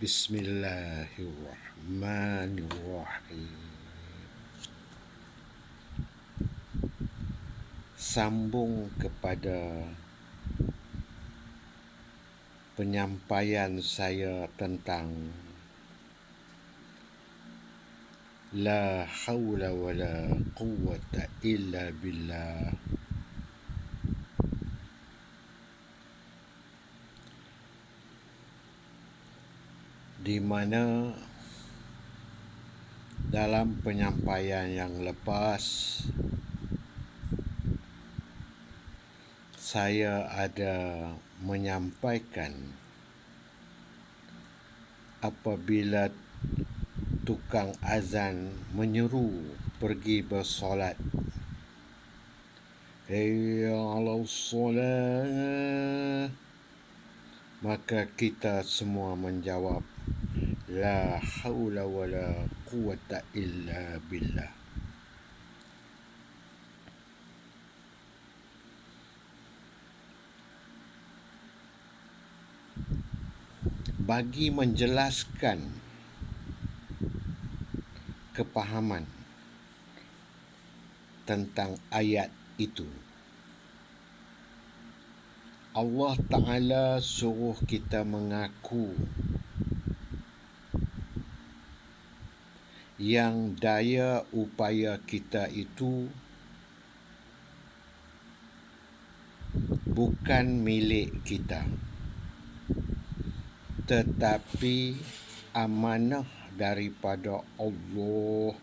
Bismillahirrahmanirrahim. Sambung kepada penyampaian saya tentang La hawla wa la quwwata illa billah. Di mana dalam penyampaian yang lepas saya ada menyampaikan apabila tukang azan menyeru pergi bersolat, hayya 'alas solah, maka kita semua menjawab la haula wala quwwata illa billah. Bagi menjelaskan kepahaman tentang ayat itu, Allah Ta'ala suruh kita mengaku yang daya upaya kita itu bukan milik kita, tetapi amanah daripada Allah.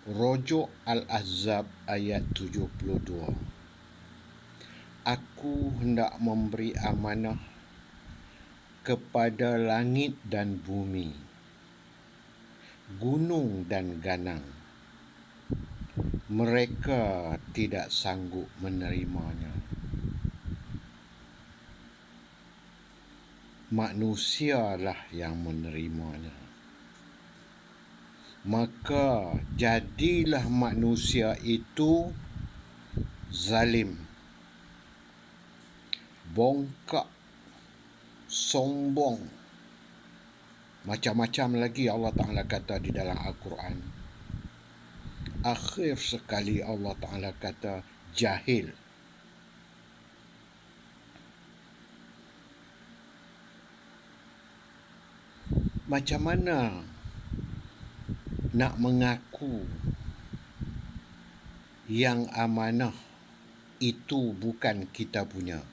Rujuk Al-Ahzab ayat 72. Aku hendak memberi amanah kepada langit dan bumi, gunung dan ganang. Mereka tidak sanggup menerimanya. Manusialah yang menerimanya. Maka jadilah manusia itu zalim, bongkak, sombong. Macam-macam lagi Allah Ta'ala kata di dalam Al-Quran. Akhir sekali Allah Ta'ala kata jahil. Macam mana nak mengaku yang amanah itu bukan kita punya,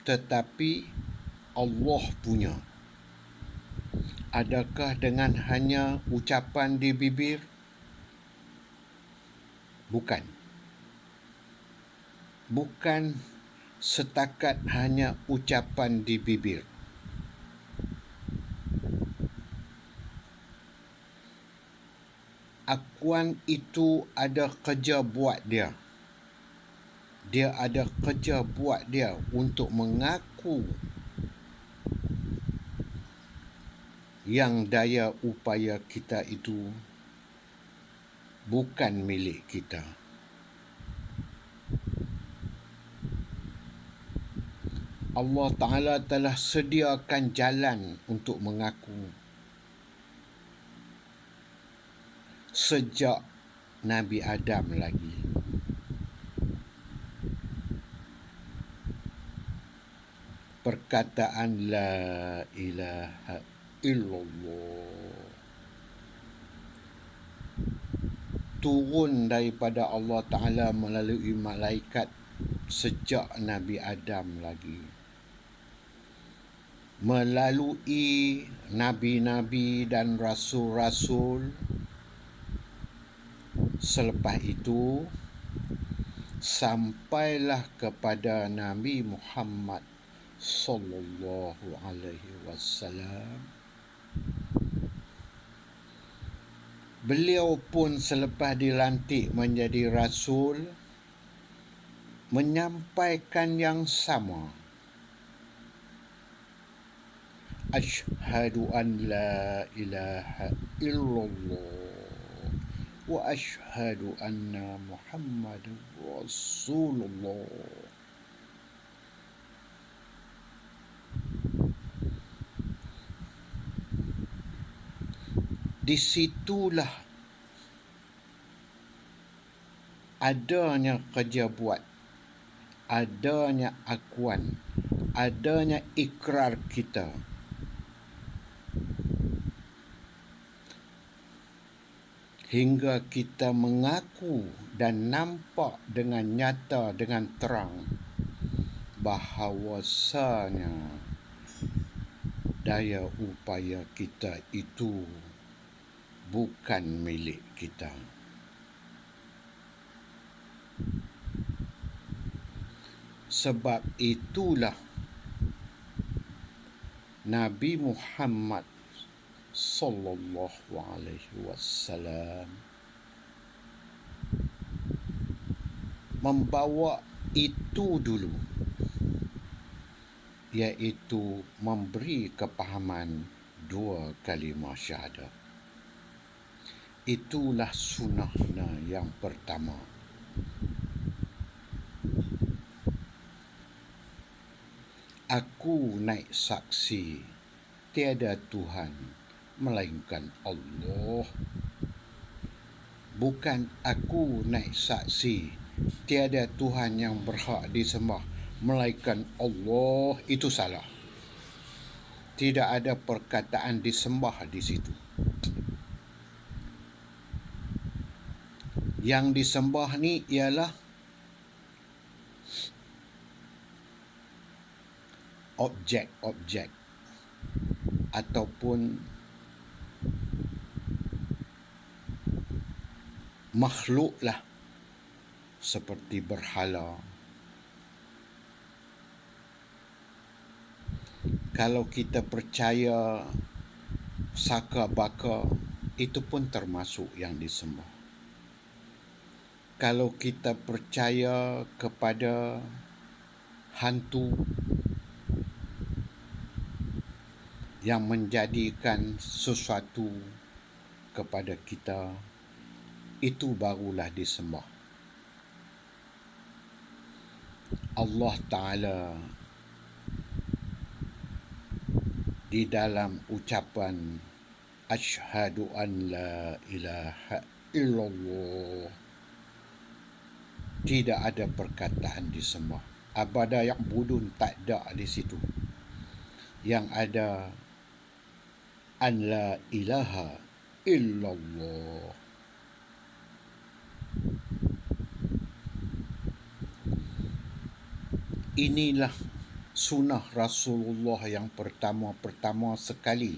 tetapi Allah punya? Adakah dengan hanya ucapan di bibir? Bukan. Bukan setakat hanya ucapan di bibir. Akuan itu ada kerja buat dia. Dia ada kerja buat dia untuk mengaku yang daya upaya kita itu bukan milik kita. Allah Ta'ala telah sediakan jalan untuk mengaku sejak Nabi Adam lagi. Perkataan la ilaha illallah turun daripada Allah Ta'ala melalui malaikat sejak Nabi Adam lagi, melalui nabi-nabi dan rasul-rasul. Selepas itu sampailah kepada Nabi Muhammad sallallahu alaihi wasallam. Beliau pun selepas dilantik menjadi rasul menyampaikan yang sama. Asyhadu an la ilaha illallah wa asyhadu anna Muhammadur Rasulullah. Di situlah adanya kerja buat, adanya akuan, adanya ikrar kita. Hingga kita mengaku dan nampak dengan nyata, dengan terang bahawasanya daya upaya kita itu bukan milik kita. Sebab itulah Nabi Muhammad sallallahu alaihi wasallam membawa itu dulu, iaitu memberi kepahaman dua kalimah syahadah. Itulah sunnahnya yang pertama. Aku naik saksi tiada Tuhan melainkan Allah. Bukan aku naik saksi tiada Tuhan yang berhak disembah melainkan Allah. Itu salah. Tidak ada perkataan disembah di situ. Yang disembah ni ialah objek-objek ataupun makhluk lah, seperti berhala. Kalau kita percaya saka baka, itu pun termasuk yang disembah. Kalau kita percaya kepada hantu yang menjadikan sesuatu kepada kita, itu barulah disembah. Allah Ta'ala di dalam ucapan asyhadu an la ilaha illallah, tidak ada perkataan disembah. Abada yang budun tak ada di situ. Yang ada an la ilaha illallah. Inilah sunnah Rasulullah yang pertama sekali.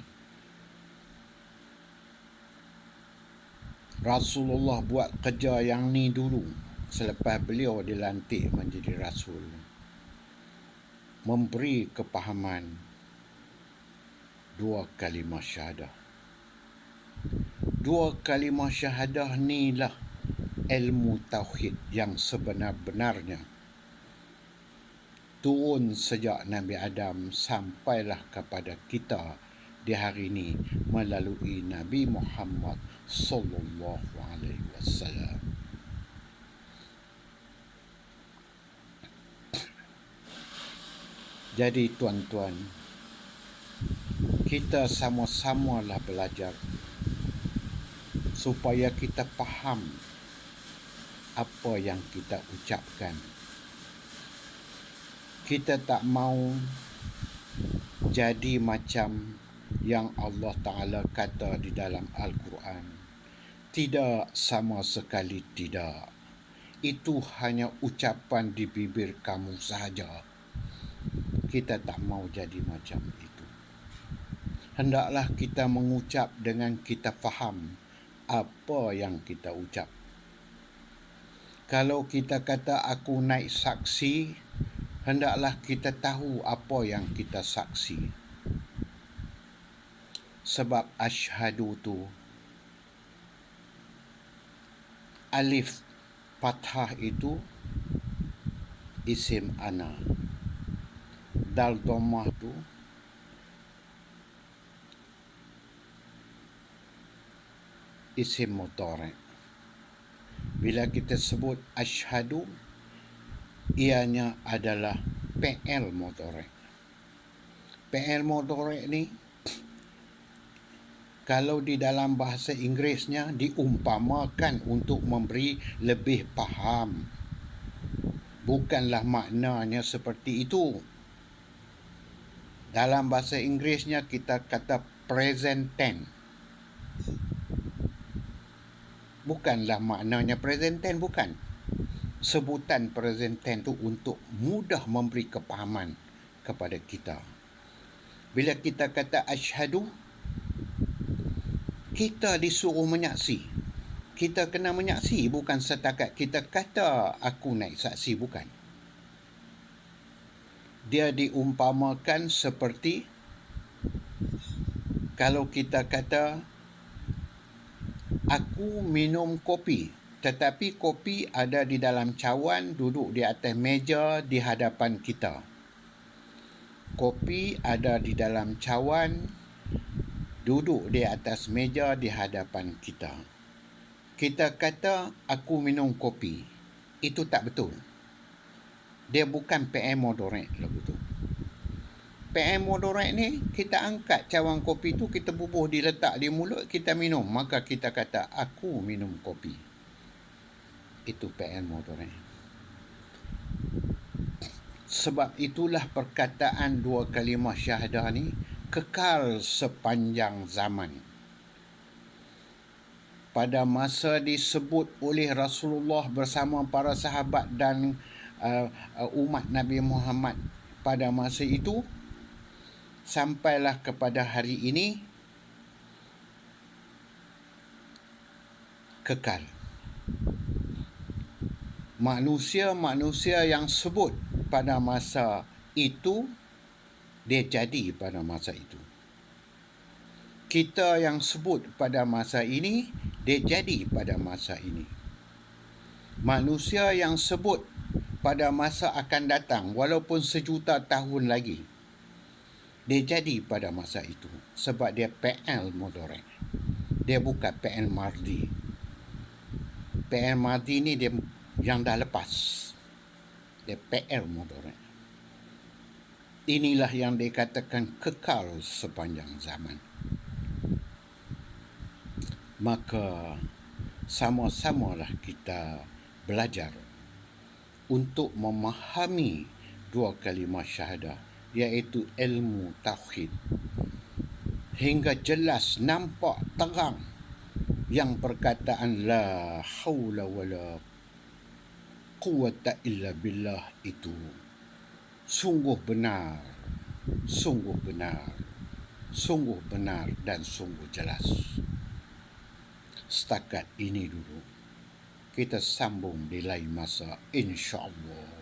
Rasulullah buat kerja yang ni dulu selepas beliau dilantik menjadi Rasul. Memberi kepahaman dua kalimah syahadah. Dua kalimah syahadah ni lah ilmu tauhid yang sebenar-benarnya. Turun sejak Nabi Adam sampailah kepada kita di hari ini melalui Nabi Muhammad sallallahu alaihi wasallam. Jadi tuan-tuan, kita sama-samalah belajar supaya kita faham apa yang kita ucapkan. Kita tak mau jadi macam yang Allah Ta'ala kata di dalam Al-Quran. Tidak, sama sekali tidak. Itu hanya ucapan di bibir kamu sahaja. Kita tak mau jadi macam itu. Hendaklah kita mengucap dengan kita faham apa yang kita ucap. Kalau kita kata aku naik saksi, hendaklah kita tahu apa yang kita saksi. Sebab asyhadu tu, alif fathah itu isim ana. Dal dhammah tu isim mudhari'. Bila kita sebut asyhadu, ianya adalah fi'il mudhari'. Fi'il mudhari' ni Kalau di dalam bahasa Inggerisnya diumpamakan untuk memberi lebih faham. Bukanlah maknanya seperti itu. Dalam bahasa Inggerisnya kita kata present tense. Bukanlah maknanya present tense, bukan. Sebutan present tense itu untuk mudah memberi kepahaman kepada kita. Bila kita kata asyhadu, kita disuruh menyaksi. Kita kena menyaksi, bukan setakat kita kata aku naik saksi, bukan. Dia diumpamakan seperti kalau kita kata aku minum kopi, tetapi kopi ada di dalam cawan, duduk di atas meja di hadapan kita. Kopi ada di dalam cawan, duduk di atas meja di hadapan kita. Kita kata aku minum kopi. Itu tak betul. Dia bukan PM modorek lagu tu. PM modorek ni kita angkat cawan kopi tu, kita bubuh diletak di mulut, kita minum, maka kita kata aku minum kopi. Itu PM modorek. Sebab itulah perkataan dua kalimah syahadah ni kekal sepanjang zaman. Pada masa disebut oleh Rasulullah bersama para sahabat dan umat Nabi Muhammad pada masa itu, sampailah kepada hari ini, kekal. Manusia-manusia yang sebut pada masa itu, dia jadi pada masa itu. Kita yang sebut pada masa ini, dia jadi pada masa ini. Manusia yang sebut pada masa akan datang, walaupun sejuta tahun lagi, dia jadi pada masa itu. Sebab dia PL modorek. Dia bukan PL mardi. PL mardi ni dia yang dah lepas. Dia PL modorek. Inilah yang dikatakan kekal sepanjang zaman. Maka sama-samalah kita belajar untuk memahami dua kalimah syahadah, iaitu ilmu tauhid, hingga jelas nampak terang yang perkataan la haula wala quwwata illa billah itu sungguh benar, sungguh benar, sungguh benar dan sungguh jelas. Setakat ini dulu. Kita sambung di lain masa, insya-Allah.